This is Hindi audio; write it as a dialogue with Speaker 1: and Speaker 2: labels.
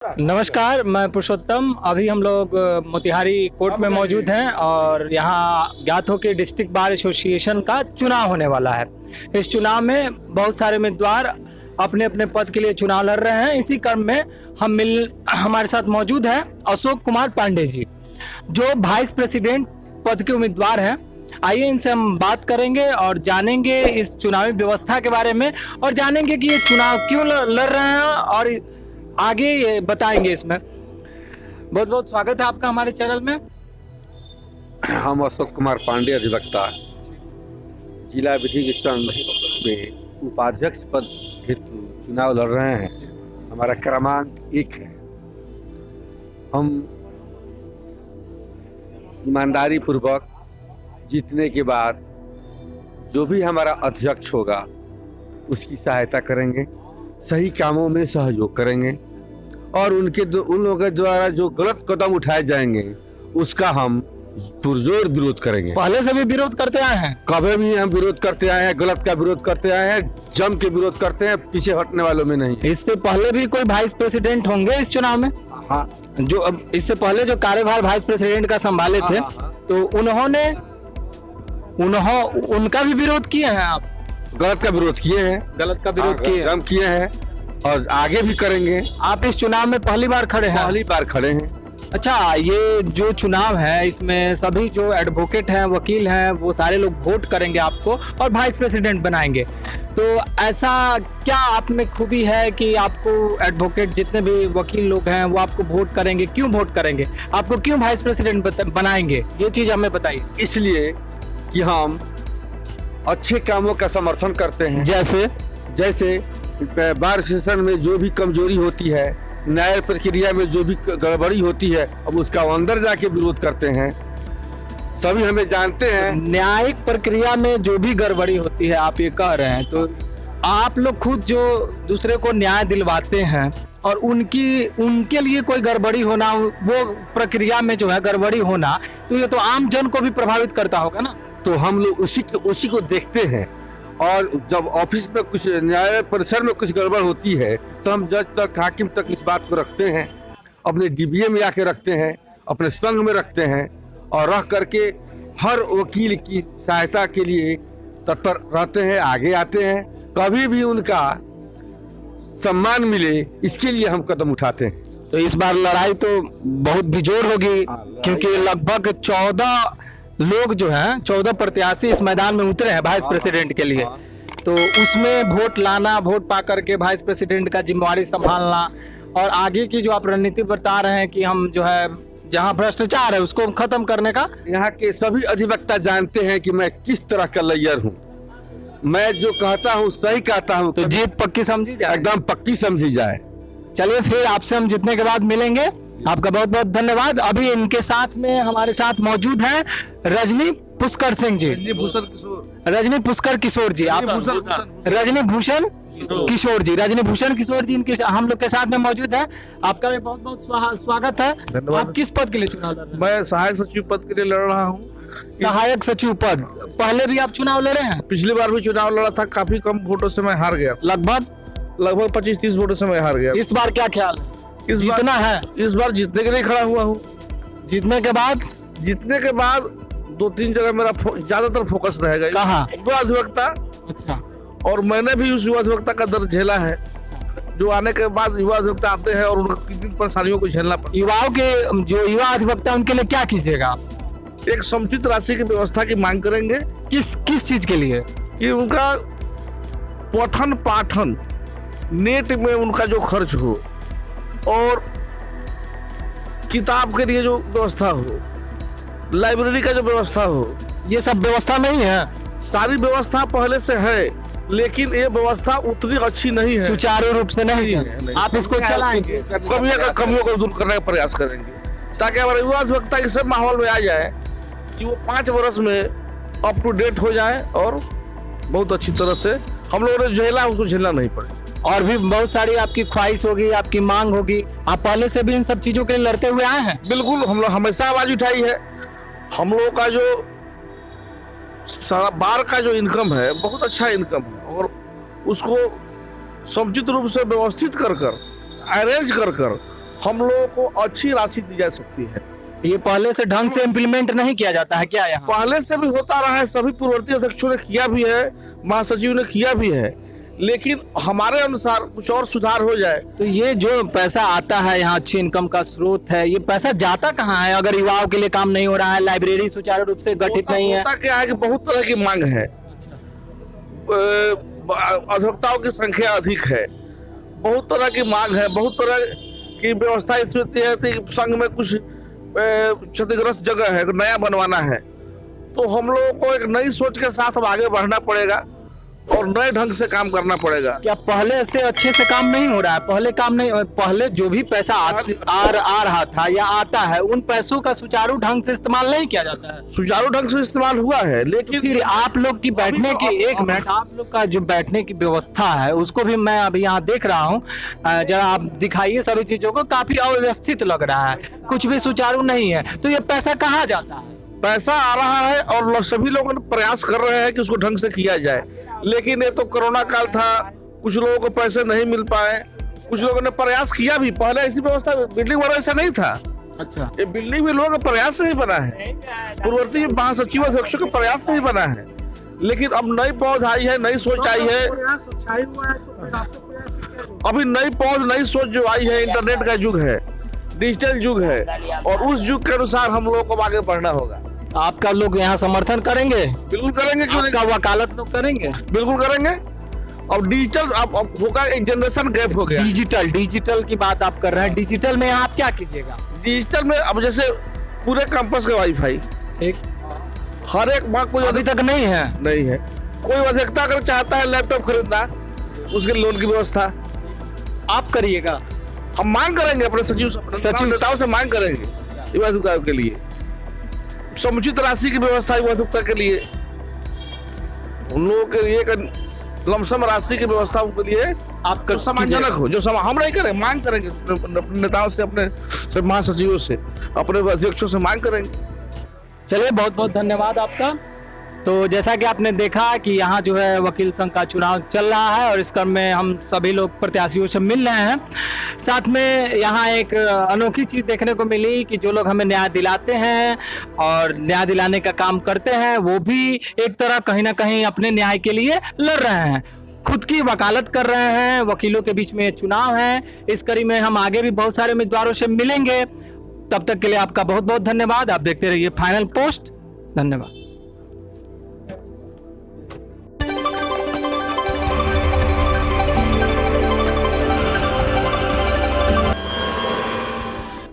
Speaker 1: नमस्कार, मैं पुरुषोत्तम। अभी हम लोग मोतिहारी कोर्ट में मौजूद हैं और यहाँ ज्ञात हो कि डिस्ट्रिक्ट बार एसोसिएशन का चुनाव होने वाला है। इस चुनाव में बहुत सारे उम्मीदवार अपने अपने पद के लिए चुनाव लड़ रहे हैं। इसी क्रम में हमारे साथ मौजूद हैं अशोक कुमार पांडे जी, जो वाइस प्रेसिडेंट पद के उम्मीदवार हैं। आइए इनसे हम बात करेंगे और जानेंगे इस चुनावी व्यवस्था के बारे में और जानेंगे कि ये चुनाव क्यों लड़ रहे हैं और आगे ये बताएंगे। इसमें बहुत बहुत स्वागत है आपका हमारे चैनल में।
Speaker 2: हम अशोक कुमार पांडे अधिवक्ता जिला विधिक संघ में उपाध्यक्ष पद हेतु चुनाव लड़ रहे हैं। हमारा क्रमांक 1 है। हम ईमानदारी पूर्वक जीतने के बाद जो भी हमारा अध्यक्ष होगा उसकी सहायता करेंगे, सही कामों में सहयोग करेंगे और उन लोगों के द्वारा जो गलत कदम उठाए जाएंगे उसका हम पुरजोर विरोध करेंगे।
Speaker 1: पहले से भी विरोध करते आए हैं,
Speaker 2: कभी भी हम विरोध करते आए हैं, गलत का विरोध करते आए हैं, जम के विरोध करते हैं, पीछे हटने वालों में नहीं।
Speaker 1: इससे पहले भी कोई वाइस प्रेसिडेंट होंगे इस चुनाव में?
Speaker 2: हाँ,
Speaker 1: जो इससे पहले जो कार्यभार वाइस प्रेसिडेंट का संभाले थे, तो उनका भी विरोध किए हैं आप?
Speaker 2: गलत का विरोध किए हैं,
Speaker 1: गलत का विरोध किए
Speaker 2: हैं और आगे भी करेंगे।
Speaker 1: आप इस चुनाव में पहली बार खड़े हैं?
Speaker 2: पहली बार खड़े हैं।
Speaker 1: अच्छा, ये जो चुनाव है इसमें सभी जो एडवोकेट हैं, वकील हैं, वो सारे लोग वोट करेंगे आपको और वाइस प्रेसिडेंट बनाएंगे। तो ऐसा क्या आप में खूबी है कि आपको एडवोकेट जितने भी वकील लोग हैं वो आपको वोट करेंगे? क्यों वोट करेंगे? आपको क्यों वाइस प्रेसिडेंट बनाएंगे? ये चीज हमें बताइए।
Speaker 2: इसलिए कि हम अच्छे कामों का समर्थन करते हैं। जैसे बार सेशन में जो भी कमजोरी होती है, न्याय प्रक्रिया में जो भी गड़बड़ी होती है, अब उसका अंदर जाके विरोध करते हैं। सभी हमें जानते हैं।
Speaker 1: न्यायिक प्रक्रिया में जो भी गड़बड़ी होती है आप ये कह रहे हैं, तो आप लोग खुद जो दूसरे को न्याय दिलवाते हैं और उनके लिए कोई गड़बड़ी होना, वो प्रक्रिया में जो है गड़बड़ी होना, तो ये तो आम जन को भी प्रभावित करता होगा ना।
Speaker 2: तो हम लोग उसी को देखते हैं और जब ऑफिस में कुछ न्याय परिसर में कुछ गड़बड़ होती है तो हम जज तक, हाकिम तक इस बात को रखते हैं, अपने डीबीए में आके रखते हैं, अपने संघ में रखते हैं और रख करके हर वकील की सहायता के लिए तत्पर रहते हैं, आगे आते हैं। कभी भी उनका सम्मान मिले इसके लिए हम कदम उठाते हैं।
Speaker 1: तो इस बार लड़ाई तो बहुत बेजोर होगी, क्योंकि लगभग 14 लोग जो हैं, 14 प्रत्याशी इस मैदान में उतरे हैं वाइस प्रेसिडेंट के लिए। तो उसमें वोट लाना, वोट पा करके वाइस प्रेसिडेंट का जिम्मेवारी संभालना और आगे की जो आप रणनीति बता रहे हैं कि हम जो है जहां भ्रष्टाचार है उसको खत्म करने का।
Speaker 2: यहाँ के सभी अधिवक्ता जानते हैं कि मैं किस तरह का लॉयर हूँ। मैं जो कहता हूँ सही कहता हूँ।
Speaker 1: तो जीत पक्की समझी जाए?
Speaker 2: एकदम पक्की समझी जाए।
Speaker 1: चलिए फिर आपसे हम जीतने के बाद मिलेंगे। आपका बहुत बहुत धन्यवाद। अभी इनके साथ में हमारे साथ मौजूद हैं रजनी पुष्कर सिंह जी। रजनी पुष्कर किशोर जी। आप रजनी भूषण किशोर जी। रजनी भूषण किशोर जी इनके हम लोग के साथ में मौजूद हैं। आपका भी बहुत बहुत स्वागत है। आप किस पद के लिए चुनाव लड़ रहे हैं?
Speaker 3: मैं सहायक सचिव पद के लिए लड़ रहा हूँ।
Speaker 1: सहायक सचिव पद। पहले भी आप चुनाव लड़े हैं?
Speaker 3: पिछली बार भी चुनाव लड़ा था, काफी कम वोटों से मैं हार गया।
Speaker 1: लगभग
Speaker 3: 25-30 वोटों से मैं हार गया।
Speaker 1: इस बार क्या ख्याल है?
Speaker 3: जीतना है। इस बार जीतने के लिए खड़ा हुआ हूँ।
Speaker 1: जीतने के बाद
Speaker 3: 2-3 जगह मेरा ज्यादातर फोकस रहेगा।
Speaker 1: कहाँ?
Speaker 3: युवा अधिवक्ता।
Speaker 1: अच्छा।
Speaker 3: और मैंने भी उस युवा अधिवक्ता का दर्द झेला है, जो आने के बाद युवा अधिवक्ता आते हैं और उनको कितनी परेशानियों को झेलना पड़ता है।
Speaker 1: युवाओं के जो युवा अधिवक्ता उनके लिए क्या कीजिएगा आप?
Speaker 3: एक समुचित राशि की व्यवस्था की मांग करेंगे।
Speaker 1: किस चीज के लिए?
Speaker 3: कि उनका पठन पाठन, नेट में उनका जो खर्च हो और किताब के लिए जो व्यवस्था हो, लाइब्रेरी का जो व्यवस्था हो,
Speaker 1: ये सब व्यवस्था नहीं है।
Speaker 3: सारी व्यवस्था पहले से है, लेकिन ये व्यवस्था उतनी अच्छी नहीं है,
Speaker 1: सुचारू रूप से नहीं है। आप इसको चलाएंगे,
Speaker 3: कमियों को दूर करने का प्रयास करेंगे, ताकि हमारे युवा अधिवक्ता इस माहौल में आ जाए कि वो 5 वर्ष में अप टू डेट हो जाए और बहुत अच्छी तरह से हम लोगों ने झेला उसको झेलना नहीं पड़े।
Speaker 1: और भी बहुत सारी आपकी ख्वाहिश होगी, आपकी मांग होगी। आप पहले से भी इन सब चीजों के लिए लड़ते हुए आए हैं?
Speaker 3: बिल्कुल, हम लोग हमेशा आवाज उठाई है। हम लोगों का जो सारा बार का जो इनकम है बहुत अच्छा इनकम है और उसको समुचित रूप से व्यवस्थित कर अरेंज कर हम लोगों को अच्छी राशि दी जा सकती है।
Speaker 1: ये पहले से ढंग से इम्प्लीमेंट नहीं किया जाता है क्या यहाँ?
Speaker 3: पहले से भी होता रहा है, सभी पूर्ववर्ती अध्यक्षों ने किया भी है, महासचिव ने किया भी है, लेकिन हमारे अनुसार कुछ और सुधार हो जाए।
Speaker 1: तो ये जो पैसा आता है यहाँ अच्छी इनकम का स्रोत है, ये पैसा जाता कहाँ है? अगर युवाओं के लिए काम नहीं हो रहा है, लाइब्रेरी सुचारू रूप से गठित नहीं है,
Speaker 3: होता क्या है कि बहुत तरह की मांग है, अधिवक्ताओं की संख्या अधिक है, बहुत तरह की मांग है, बहुत तरह की व्यवस्था इसमें है कि संघ में कुछ क्षतिग्रस्त जगह है, नया बनवाना है, तो हम लोगों को एक नई सोच के साथ अब आगे बढ़ना पड़ेगा और नए ढंग से काम करना पड़ेगा।
Speaker 1: क्या पहले से अच्छे से काम नहीं हो रहा है? पहले काम नहीं, पहले जो भी पैसा आ रहा था या आता है, उन पैसों का सुचारू ढंग से इस्तेमाल नहीं किया जाता है।
Speaker 3: सुचारू ढंग से इस्तेमाल हुआ है, लेकिन
Speaker 1: फिर आप लोग की बैठने की, एक मिनट, आप लोग का जो बैठने की व्यवस्था है उसको भी मैं अभी यहाँ देख रहा हूँ, जरा आप दिखाइए सभी चीजों को, काफी अव्यवस्थित लग रहा है, कुछ भी सुचारू नहीं है। तो ये पैसा कहाँ जाता है?
Speaker 3: पैसा आ रहा है और सभी लोग प्रयास कर रहे हैं कि उसको ढंग से किया जाए, लेकिन ये तो कोरोना काल था, कुछ लोगों को पैसे नहीं मिल पाए, कुछ लोगों ने प्रयास किया भी। पहले ऐसी व्यवस्था बिल्डिंग वगैरह ऐसा नहीं था।
Speaker 1: अच्छा,
Speaker 3: ये बिल्डिंग भी लोगों के प्रयास से ही बना है, पूर्ववर्ती महासचिव अध्यक्षों के प्रयास से ही बना है, लेकिन अब नई पौध आई है, नई सोच आई है। अभी नई पौध, नई सोच जो आई है, इंटरनेट का युग है, डिजिटल युग है, और उस युग के अनुसार हम लोगों को आगे बढ़ना होगा।
Speaker 1: आपका लोग यहाँ समर्थन करेंगे?
Speaker 3: बिल्कुल करेंगे, क्यों नहीं?
Speaker 1: आपका वकालत लोग करेंगे?
Speaker 3: बिल्कुल करेंगे। अब डिजिटल अब होगा, एक जनरेशन गैप हो गया।
Speaker 1: डिजिटल की बात आप कर रहे हैं, डिजिटल में आप क्या कीजिएगा?
Speaker 3: डिजिटल में अब जैसे पूरे कैंपस का वाईफाई,
Speaker 1: ठीक,
Speaker 3: हर एक माँ कोई
Speaker 1: अभी तक नहीं है।
Speaker 3: नहीं है। कोई अधिवक्ता अगर चाहता है लैपटॉप खरीदना, उसके लोन की व्यवस्था
Speaker 1: आप करिएगा?
Speaker 3: हम मांग करेंगे अपने सचिव नेताओं से मांग करेंगे युवा अधिवक्ताओं के लिए समुचित राशि की व्यवस्था, युवा अधिवक्ता के लिए, उन लोगों के लिए एक लमसम राशि की व्यवस्था उनके लिए
Speaker 1: आप
Speaker 3: जो सम्मानजनक हो, जो हम नहीं करें, मांग करेंगे अपने नेताओं से, अपने सब महासचिवों से, अपने अध्यक्षों से मांग करेंगे।
Speaker 1: चलिए, बहुत बहुत धन्यवाद आपका। तो जैसा कि आपने देखा कि यहाँ जो है वकील संघ का चुनाव चल रहा है और इस क्रम में हम सभी लोग प्रत्याशियों से मिल रहे हैं। साथ में यहाँ एक अनोखी चीज़ देखने को मिली कि जो लोग हमें न्याय दिलाते हैं और न्याय दिलाने का काम करते हैं, वो भी एक तरह कहीं ना कहीं अपने न्याय के लिए लड़ रहे हैं, खुद की वकालत कर रहे हैं। वकीलों के बीच में चुनाव है। इस कड़ी में हम आगे भी बहुत सारे उम्मीदवारों से मिलेंगे। तब तक के लिए आपका बहुत बहुत धन्यवाद। आप देखते रहिए फाइनल पोस्ट। धन्यवाद।